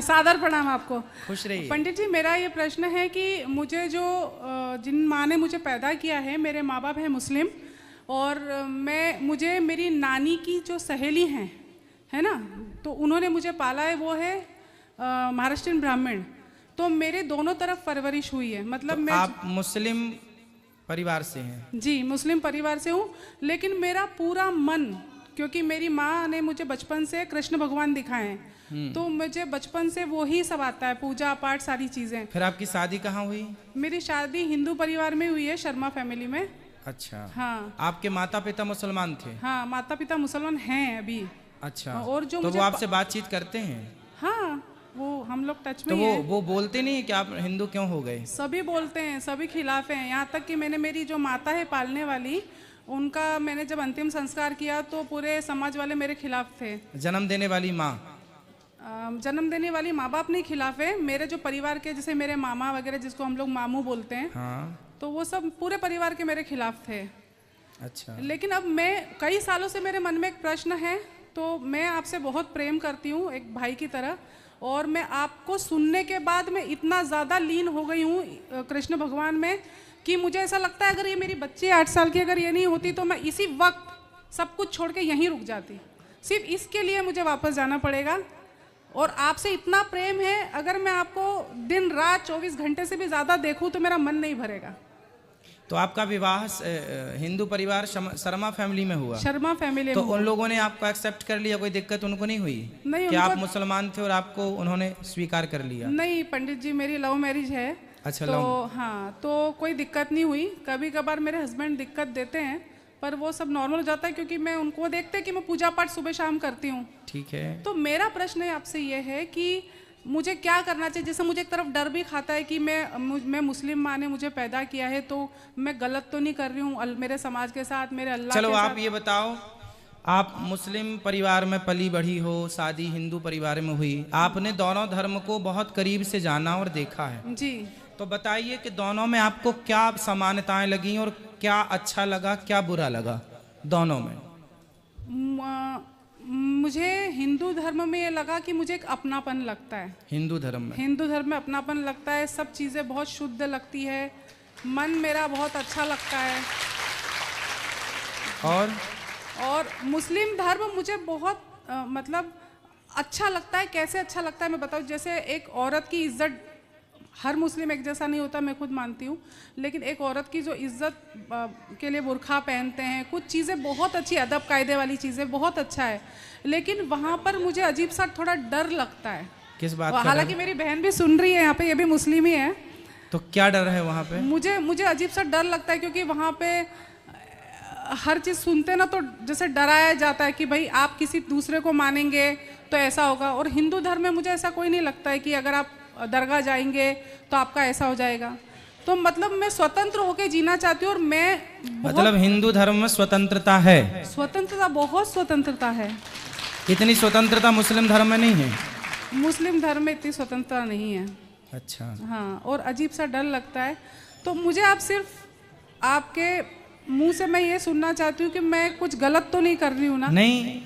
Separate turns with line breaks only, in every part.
सादर प्रणाम आपको।
खुश रहिए।
पंडित जी, मेरा ये प्रश्न है कि मुझे जो जिन माँ ने मुझे पैदा किया है, मेरे माँ बाप हैं मुस्लिम, और मुझे मेरी नानी की जो सहेली हैं, है ना, तो उन्होंने मुझे पाला है, वो है महाराष्ट्रियन ब्राह्मण। तो मेरे दोनों तरफ परवरिश हुई है, मतलब
तो
मैं
आप मुस्लिम परिवार से हैं?
जी मुस्लिम परिवार से हूँ, लेकिन मेरा पूरा मन, क्योंकि मेरी माँ ने मुझे बचपन से कृष्ण भगवान दिखाए हैं, तो मुझे बचपन से वो ही सब आता है, पूजा पाठ सारी चीज़ें।
फिर आपकी शादी कहाँ हुई?
मेरी शादी हिंदू परिवार में हुई है, शर्मा फैमिली में।
अच्छा।
हाँ।
आपके माता पिता मुसलमान थे?
हाँ, माता पिता मुसलमान हैं अभी।
अच्छा।
और जो
तो
मुझे
वो आपसे बातचीत करते हैं?
हाँ, वो हम लोग टच में
तो
ही हैं।
वो बोलते नहीं है कि आप हिंदू क्यों हो गए?
सभी बोलते हैं, सभी खिलाफ हैं। यहाँ तक कि मैंने मेरी जो माता है पालने वाली, उनका मैंने जब अंतिम संस्कार किया तो पूरे समाज वाले मेरे खिलाफ थे।
जन्म देने वाली माँ?
जन्म देने वाली माँ बाप नहीं खिलाफ है, मेरे जो परिवार के, जैसे मेरे मामा वगैरह, जिसको हम लोग मामू बोलते हैं,
हाँ।
तो वो सब पूरे परिवार के मेरे खिलाफ थे।
अच्छा।
लेकिन अब मैं, कई सालों से मेरे मन में एक प्रश्न है, तो मैं आपसे बहुत प्रेम करती हूँ एक भाई की तरह, और मैं आपको सुनने के बाद मैं इतना ज़्यादा लीन हो गई हूँ कृष्ण भगवान में कि मुझे ऐसा लगता है अगर ये मेरी बच्ची 8 साल की अगर ये नहीं होती तो मैं इसी वक्त सब कुछ छोड़ के यहीं रुक जाती। सिर्फ इसके लिए मुझे वापस जाना पड़ेगा, और आपसे इतना प्रेम है, अगर मैं आपको दिन रात 24 घंटे से भी ज़्यादा देखूँ तो मेरा मन नहीं भरेगा।
तो आपका विवाह हिंदू परिवार शर्मा फैमिली में हुआ?
शर्मा फैमिली
तो
में।
उन लोगों ने आपको एक्सेप्ट कर लिया? कोई दिक्कत उनको नहीं हुई?
नहीं,
कि आप मुसलमान थे और आपको उन्होंने स्वीकार कर लिया?
नहीं पंडित जी, मेरी लव मैरिज है।
अच्छा।
तो हाँ, तो कोई दिक्कत नहीं हुई। कभी कभार मेरे हस्बैंड दिक्कत देते हैं, पर वो सब नॉर्मल हो जाता है, क्योंकि मैं उनको देखते हैं कि मैं पूजा पाठ सुबह शाम करती हूँ।
ठीक है।
तो मेरा प्रश्न आपसे ये है कि मुझे क्या करना चाहिए? जैसे मुझे एक तरफ डर भी खाता है कि मैं मुस्लिम माँ ने मुझे पैदा किया है, तो मैं गलत तो नहीं कर रही हूँ मेरे समाज के साथ, मेरे अल्लाह
चलो
के
आप
साथ?
ये बताओ, आप मुस्लिम परिवार में पली बढ़ी हो, शादी हिंदू परिवार में हुई, आपने दोनों धर्म को बहुत करीब से जाना और देखा है
जी।
तो बताइए कि दोनों में आपको क्या समानताएं लगी और क्या अच्छा लगा, क्या बुरा लगा दोनों में?
मुझे हिंदू धर्म में ये लगा कि मुझे एक अपनापन लगता है।
हिंदू धर्म में
अपनापन लगता है, सब चीज़ें बहुत शुद्ध लगती है, मन मेरा बहुत अच्छा लगता है। और मुस्लिम धर्म मुझे बहुत मतलब अच्छा लगता है। कैसे अच्छा लगता है मैं बताऊँ? जैसे एक औरत की इज्जत, हर मुस्लिम एक जैसा नहीं होता, मैं खुद मानती हूँ, लेकिन एक औरत की जो इज्जत के लिए बुर्खा पहनते हैं, कुछ चीज़ें बहुत अच्छी, अदब कायदे वाली चीज़ें बहुत अच्छा है, लेकिन वहाँ पर मुझे अजीब सा थोड़ा डर लगता है।
किस बात का?
हालांकि मेरी बहन भी सुन रही है यहाँ पे, ये भी मुस्लिम ही है।
तो क्या डर है वहाँ पे?
मुझे अजीब सा डर लगता है, क्योंकि वहाँ पे हर चीज़ सुनते ना तो जैसे डराया जाता है कि भाई आप किसी दूसरे को मानेंगे तो ऐसा होगा। और हिंदू धर्म में मुझे ऐसा कोई नहीं लगता है कि अगर आप दरगाह जाएंगे तो आपका ऐसा हो जाएगा। तो मतलब मैं स्वतंत्र होकर जीना चाहती हूँ, और मैं
मतलब हिंदू धर्म में स्वतंत्रता है?
स्वतंत्रता, बहुत स्वतंत्रता है।
इतनी स्वतंत्रता मुस्लिम धर्म में नहीं है?
मुस्लिम धर्म में इतनी स्वतंत्रता नहीं है।
अच्छा।
हाँ, और अजीब सा डर लगता है। तो मुझे आप सिर्फ आपके मुंह से मैं ये सुनना चाहती हूँ कि मैं कुछ गलत तो नहीं कर रही हूँ ना?
नहीं,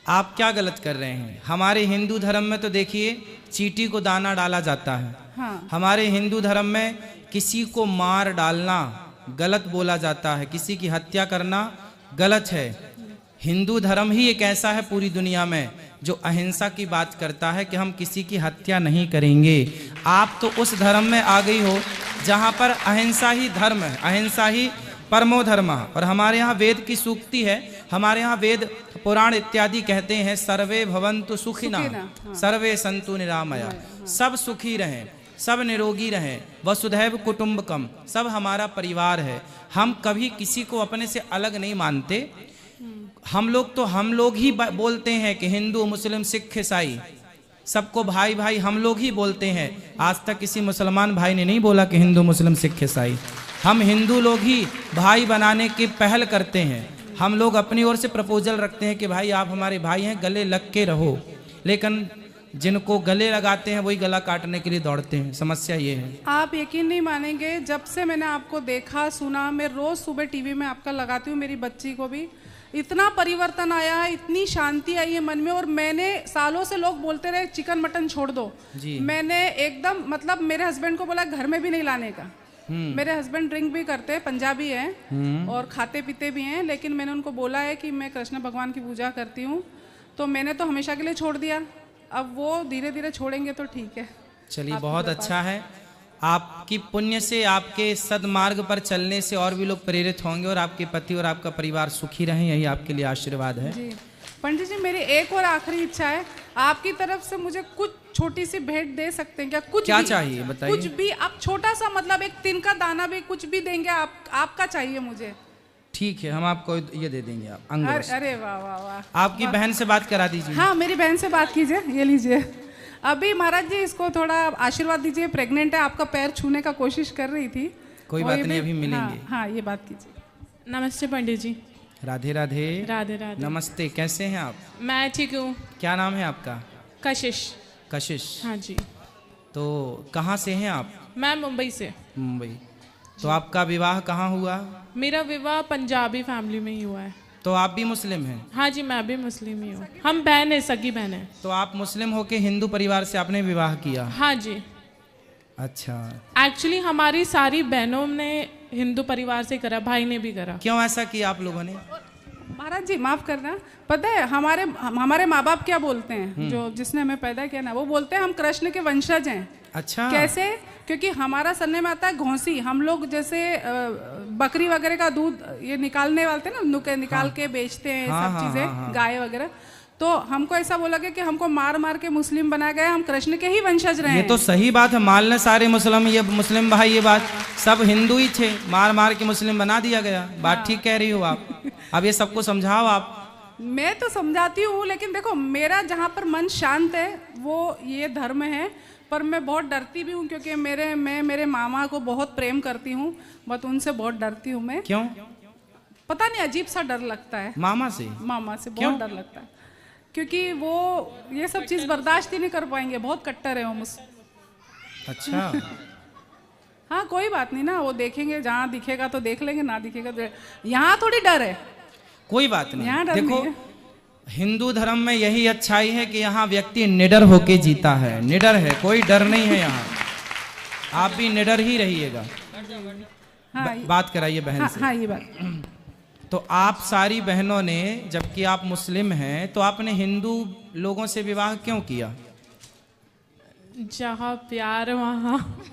आप क्या गलत कर रहे हैं? हमारे हिंदू धर्म में तो देखिए चींटी को दाना डाला जाता है।
हाँ।
हमारे हिंदू धर्म में किसी को मार डालना गलत बोला जाता है, किसी की हत्या करना गलत है। हिंदू धर्म ही एक ऐसा है पूरी दुनिया में जो अहिंसा की बात करता है कि हम किसी की हत्या नहीं करेंगे। आप तो उस धर्म में आ गई हो जहाँ पर अहिंसा ही धर्म है, अहिंसा ही परमो धर्म। और हमारे यहाँ वेद की सूक्ति है, हमारे यहाँ वेद पुराण इत्यादि कहते हैं सर्वे भवन्तु सुखिना सर्वे सन्तु निरामया। सब सुखी रहें, सब निरोगी रहें, वसुधैव कुटुम्बकम, सब हमारा परिवार है। हम कभी किसी को अपने से अलग नहीं मानते। हम लोग ही बोलते हैं कि हिंदू मुस्लिम सिख ईसाई सबको भाई भाई हम लोग ही बोलते हैं। आज तक किसी मुसलमान भाई ने नहीं बोला कि हिंदू मुस्लिम सिख ईसाई। हम हिंदू लोग ही भाई बनाने की पहल करते हैं। हम लोग अपनी ओर से प्रपोजल रखते हैं कि भाई आप हमारे भाई हैं, गले लग के रहो। लेकिन जिनको गले लगाते हैं वही गला काटने के लिए दौड़ते हैं। समस्या ये है।
आप यकीन नहीं मानेंगे, जब से मैंने आपको देखा सुना, मैं रोज सुबह टीवी में आपका लगाती हूँ, मेरी बच्ची को भी, इतना परिवर्तन आया है, इतनी शांति आई है मन में। और मैंने सालों से, लोग बोलते रहे चिकन मटन छोड़ दो, मैंने एकदम मतलब मेरे हस्बैंड को बोला घर में भी नहीं लाने का। मेरे हस्बैंड ड्रिंक भी करते हैं, पंजाबी हैं और खाते पीते भी हैं, लेकिन मैंने उनको बोला है कि मैं कृष्ण भगवान की पूजा करती हूँ, तो मैंने तो हमेशा के लिए छोड़ दिया। अब वो धीरे धीरे छोड़ेंगे तो ठीक है।
चलिए, बहुत अच्छा है। आपकी पुण्य से, आपके सदमार्ग पर चलने से और भी लोग प्रेरित होंगे और आपके पति और आपका परिवार सुखी रहें, यही आपके लिए आशीर्वाद है।
जी पंडित जी, मेरी एक और आखिरी इच्छा है, आपकी तरफ से मुझे कुछ छोटी सी भेंट दे सकते हैं क्या? कुछ
क्या
भी
चाहिए बताइए।
कुछ भी आप छोटा सा, मतलब एक तिल का दाना भी, कुछ भी देंगे आप, आपका चाहिए मुझे।
ठीक है, हम आपको ये दे देंगे। आप अंगवस्त्र।
अरे वाह वाह वाह।
आपकी बहन से बात करा दीजिए।
हाँ, मेरी बहन से बात कीजिए, ये लीजिए। अभी महाराज जी इसको थोड़ा आशीर्वाद दीजिए, प्रेग्नेंट है, आपका पैर छूने का कोशिश कर रही थी।
कोई बात नहीं, अभी मिलेंगे।
हाँ, ये बात कीजिए।
नमस्ते पंडित जी।
राधे राधे।
राधे राधे।
नमस्ते, कैसे हैं आप?
मैं ठीक हूँ।
क्या नाम है आपका?
कशिश।
कशिश।
हाँ जी।
तो कहाँ से हैं आप?
मैं मुंबई से।
मुंबई। तो आपका विवाह कहाँ हुआ?
मेरा विवाह पंजाबी फैमिली में ही हुआ है।
तो आप भी मुस्लिम हैं?
हाँ जी, मैं भी मुस्लिम ही हूँ। हम बहन है, सगी बहन है।
तो आप मुस्लिम होके हिंदू परिवार से आपने विवाह किया?
हाँ जी।
अच्छा।
एक्चुअली हमारी सारी बहनों ने हिंदू परिवार से करा, भाई ने भी करा।
क्यों ऐसा किया आप लोगों ने?
महाराज जी माफ करना, पता है हमारे माँ बाप क्या बोलते हैं, जो जिसने हमें पैदा किया ना, वो बोलते हैं हम कृष्ण के वंशज हैं।
अच्छा।
कैसे? क्योंकि हमारा सरनेम आता है घोंसी। हम लोग जैसे बकरी वगैरह का दूध ये निकालने वाले थे ना, निकाल के बेचते हैं सब चीजें, गाय वगैरह। तो हमको ऐसा बोला गया कि हमको मार मार के मुस्लिम बनाया गया, हम कृष्ण के ही वंशज रहे।
ये तो सही बात है, मालने सारे मुस्लिम, ये मुस्लिम भाई, ये बात सब हिंदू ही थे, मार मार के मुस्लिम बना दिया गया। बात ठीक कह रही हो आप। अब ये सबको समझाओ आप।
मैं तो समझाती हूँ, लेकिन देखो मेरा जहाँ पर मन शांत है वो ये धर्म है। पर मैं बहुत डरती भी हूँ, क्योंकि मैं मेरे मामा को बहुत प्रेम करती हूँ, बट उनसे बहुत डरती हूँ मैं।
क्यों?
पता नहीं, अजीब सा डर लगता है।
मामा से?
मामा से बहुत डर लगता है, क्योंकि वो ये सब चीज़ बर्दाश्त ही नहीं कर पाएंगे, बहुत कट्टर है वो मुझसे।
अच्छा।
हाँ, कोई बात नहीं ना, वो देखेंगे, जहाँ दिखेगा तो देख लेंगे, ना दिखेगा तो। यहाँ थोड़ी डर है।
कोई बात नहीं,
यहाँ डर
देखो
नहीं है।
हिंदू धर्म में यही अच्छाई है कि यहाँ व्यक्ति निडर होके जीता है, निडर है, कोई डर नहीं है यहाँ। आप भी निडर ही रहिएगा।
हाँ,
बात कराइए बहन से।
हाँ, ये बात।
तो आप सारी बहनों ने, जबकि आप मुस्लिम हैं, तो आपने हिंदू लोगों से विवाह क्यों किया?
जहाँ प्यार वहाँ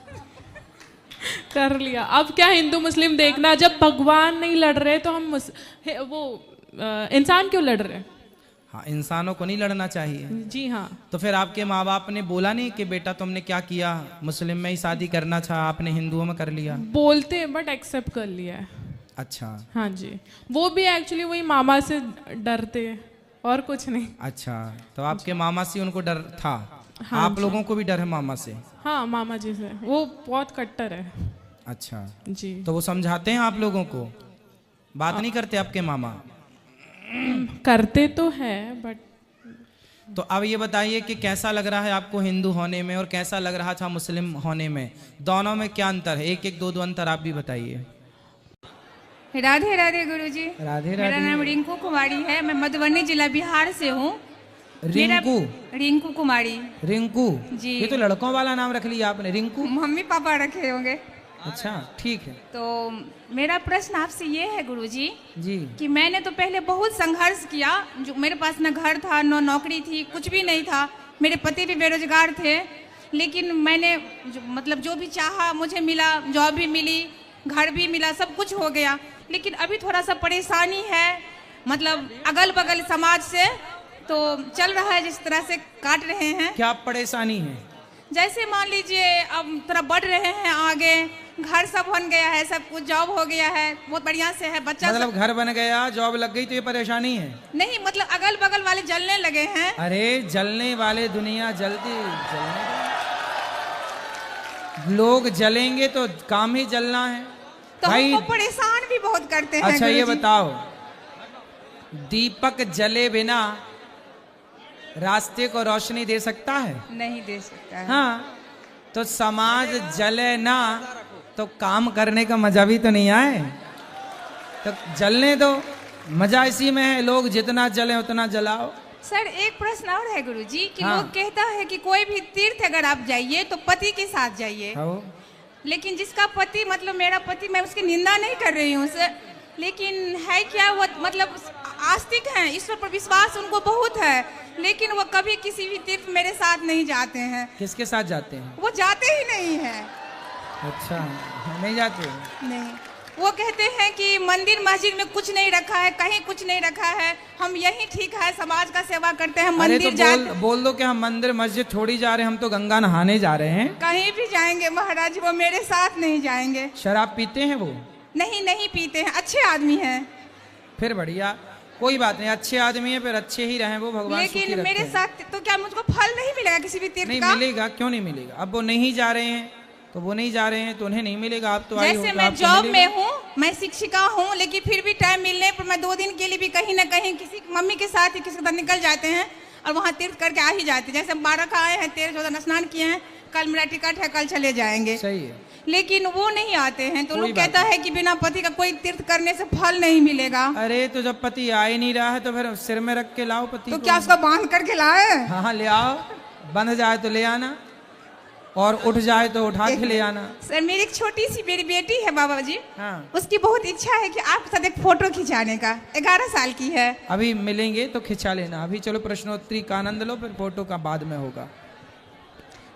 कर लिया। अब क्या हिंदू मुस्लिम देखना, जब भगवान नहीं लड़ रहे तो हम इंसान क्यों लड़ रहे?
हाँ, इंसानों को नहीं लड़ना चाहिए।
जी हाँ।
तो फिर आपके माँ बाप ने बोला नहीं कि बेटा तुमने क्या किया, मुस्लिम में ही शादी करना था, आपने हिंदुओं में कर लिया?
बोलते हैं बट एक्सेप्ट कर लिया है।
अच्छा।
हाँ जी, वो भी एक्चुअली वही मामा से डरते हैं और कुछ नहीं।
अच्छा, तो आपके मामा से उनको डर था?
हाँ,
आप लोगों को भी डर है मामा से?
हाँ, मामा जी से, वो बहुत कट्टर है।
अच्छा
जी।
तो वो समझाते हैं आप लोगों को, बात नहीं करते आपके मामा?
करते तो है बट।
तो अब ये बताइए कि कैसा लग रहा है आपको हिंदू होने में और कैसा लग रहा था मुस्लिम होने में? दोनों में क्या अंतर है? एक एक दो अंतर आप भी बताइए।
राधे राधे गुरुजी।
राधे
मेरा
राधे।
नाम रिंकू कुमारी है, मैं मधुबनी जिला बिहार से हूँ।
रिंकू?
रिंकू कुमारी।
रिंकू
जी।
ये तो लड़कों वाला नाम रख लिया आपने, रिंकू।
मम्मी पापा रखे होंगे।
अच्छा, ठीक है।
तो मेरा प्रश्न आपसे ये है गुरुजी
जी।
कि मैंने तो पहले बहुत संघर्ष किया, जो मेरे पास न घर था न नौकरी थी, कुछ भी नहीं था, मेरे पति भी बेरोजगार थे, लेकिन मैंने मतलब जो भी चाहा मुझे मिला, जॉब भी मिली, घर भी मिला, सब कुछ हो गया। लेकिन अभी थोड़ा सा परेशानी है, मतलब अगल बगल समाज से तो चल रहा है, जिस तरह से काट रहे हैं।
क्या परेशानी है?
जैसे मान लीजिए अब थोड़ा बढ़ रहे हैं आगे, घर सब बन गया है, सब कुछ जॉब हो गया है, बहुत बढ़िया से है, बच्चा
मतलब घर बन गया, जॉब लग गई, तो ये परेशानी है?
नहीं, मतलब अगल बगल वाले जलने लगे हैं।
अरे जलने वाले दुनिया जलती, जलने लोग जलेंगे तो काम ही जलना है
तो
भाई।
हमको परेशान भी बहुत करते हैं।
अच्छा ये
गुरुजी।
बताओ, दीपक जले बिना रास्ते को रोशनी दे सकता है?
नहीं दे सकता है।
हाँ, तो समाज जले ना तो काम करने का मजा भी तो नहीं आए, तो जलने दो। मजा इसी में है, लोग जितना जले उतना जलाओ।
सर एक प्रश्न और है गुरुजी कि
हाँ।
लोग कहता है कि कोई भी तीर्थ अगर आप जाइए तो पति के साथ जाइए,
हाँ।
लेकिन जिसका पति मतलब मेरा पति, मैं उसकी निंदा नहीं कर रही हूँ सर, लेकिन है क्या वो मतलब आस्तिक हैं, ईश्वर पर विश्वास उनको बहुत है, लेकिन वो कभी किसी भी तीर्थ मेरे साथ नहीं जाते हैं।
किसके साथ जाते हैं?
वो जाते ही नहीं हैं।
अच्छा, नहीं जाते?
नहीं, वो कहते हैं कि मंदिर मस्जिद में कुछ नहीं रखा है, कहीं कुछ नहीं रखा है, हम यही ठीक है, समाज का सेवा करते हैं,
अरे
मंदिर
तो
जाते
बोल दो कि हम मंदिर मस्जिद थोड़ी जा रहे हैं, हम तो गंगा नहाने जा रहे हैं।
कहीं भी जाएंगे महाराज, वो मेरे साथ नहीं जाएंगे।
शराब पीते हैं वो?
नहीं पीते हैं, अच्छे आदमी हैं।
फिर बढ़िया, कोई बात नहीं, अच्छे आदमी है, फिर अच्छे ही रहे वो, भगवान सुखी
लेकिन
रखे।
मेरे साथ तो क्या मुझको फल नहीं मिलेगा किसी भी तीर्थ
नहीं
का?
मिलेगा, क्यों नहीं मिलेगा? अब वो नहीं जा रहे हैं तो वो नहीं जा रहे हैं तो उन्हें नहीं मिलेगा। आप तो आई हो
जैसे
तो
मैं
आपको
जॉब
मिलेगा।
में हूँ, मैं शिक्षिका हूँ, लेकिन फिर भी टाइम मिलने पर मैं 2 दिन के लिए भी कहीं ना कहीं किसी मम्मी के साथ ही किसी के साथ निकल जाते हैं और वहाँ तीर्थ करके आ ही जाते हैं। जैसे हम 12 का आए हैं, 13-14 स्नान किए हैं, कल मेरा टिकट है, कल चले जाएंगे।
सही है।
लेकिन वो नहीं आते हैं, तो
कोई
लोग
बात
कहता है कि बिना पति का कोई तीर्थ करने से फल नहीं मिलेगा।
अरे तो जब पति आ ही नहीं रहा है तो फिर सिर में रख के लाओ पति
तो
को।
क्या उसको बांध करके लाए?
हाँ ले आओ, बंध जाए तो ले आना और उठ जाए तो उठा के ले आना।
सर मेरी एक छोटी सी मेरी बेटी है बाबा जी,
हाँ।
उसकी बहुत इच्छा है कि आपके साथ एक फोटो खिंचाने का, 11 साल की है।
अभी मिलेंगे तो खिंचा लेना। अभी चलो प्रश्नोत्तरी का आनंद लो, फिर फोटो का बाद में होगा।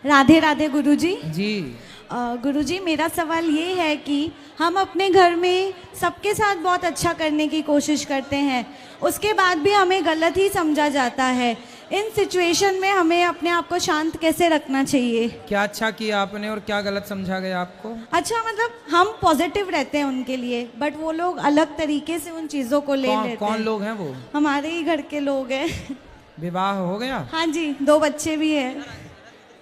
राधे राधे गुरुजी।
जी।
गुरुजी मेरा सवाल ये है कि हम अपने घर में सबके साथ बहुत अच्छा करने की कोशिश करते हैं, उसके बाद भी हमें गलत ही समझा जाता है। इन सिचुएशन में हमें अपने आप को शांत कैसे रखना चाहिए?
क्या अच्छा किया आपने और क्या गलत समझा गया आपको?
अच्छा मतलब हम पॉजिटिव रहते हैं उनके लिए, बट वो लोग अलग तरीके से उन चीज़ों को ले लेते
कौन
हैं।
लोग हैं वो?
हमारे ही घर के लोग हैं।
विवाह हो गया?
हाँ जी, 2 बच्चे भी हैं।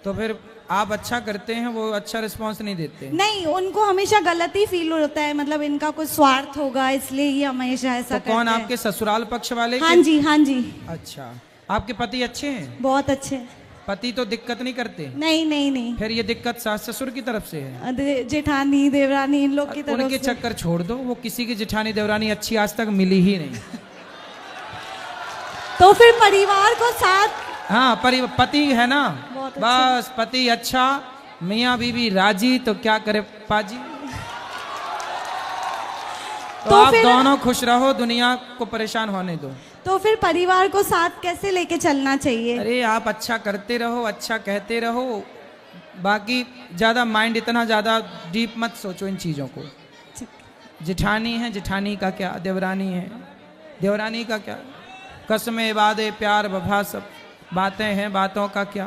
तो फिर आप अच्छा करते हैं, वो अच्छा रिस्पांस नहीं देते?
नहीं, उनको हमेशा गलत ही फील होता है, मतलब इनका कुछ स्वार्थ होगा इसलिए ही हमेशा ऐसा
तो
करते
कौन,
हैं।
आपके ससुराल पक्ष वाले?
हाँ जी, हाँ जी।
अच्छा, आपके पति अच्छे हैं?
बहुत अच्छे।
पति तो दिक्कत नहीं करते?
नहीं नहीं नहीं,
फिर ये दिक्कत सास ससुर की तरफ से है?
जेठानी देवरानी इन लोग की तरफ
उनके
से।
चक्कर छोड़ दो, वो किसी की जेठानी देवरानी अच्छी आज तक मिली ही नहीं।
तो फिर परिवार को साथ।
हाँ, पति है ना,
बहुत
बस पति अच्छा, मियाँ बीवी राजी, तो क्या करे पाजी। तो आप
फिर
दोनों खुश रहो, दुनिया को परेशान होने दो।
तो फिर परिवार को साथ कैसे लेके चलना चाहिए?
अरे आप अच्छा करते रहो, अच्छा कहते रहो, बाकी ज्यादा माइंड इतना ज्यादा डीप मत सोचो इन चीजों को। जेठानी है, जेठानी का क्या, देवरानी है, देवरानी का क्या, कसमें वादे प्यार वफा सब बातें हैं, बातों का क्या।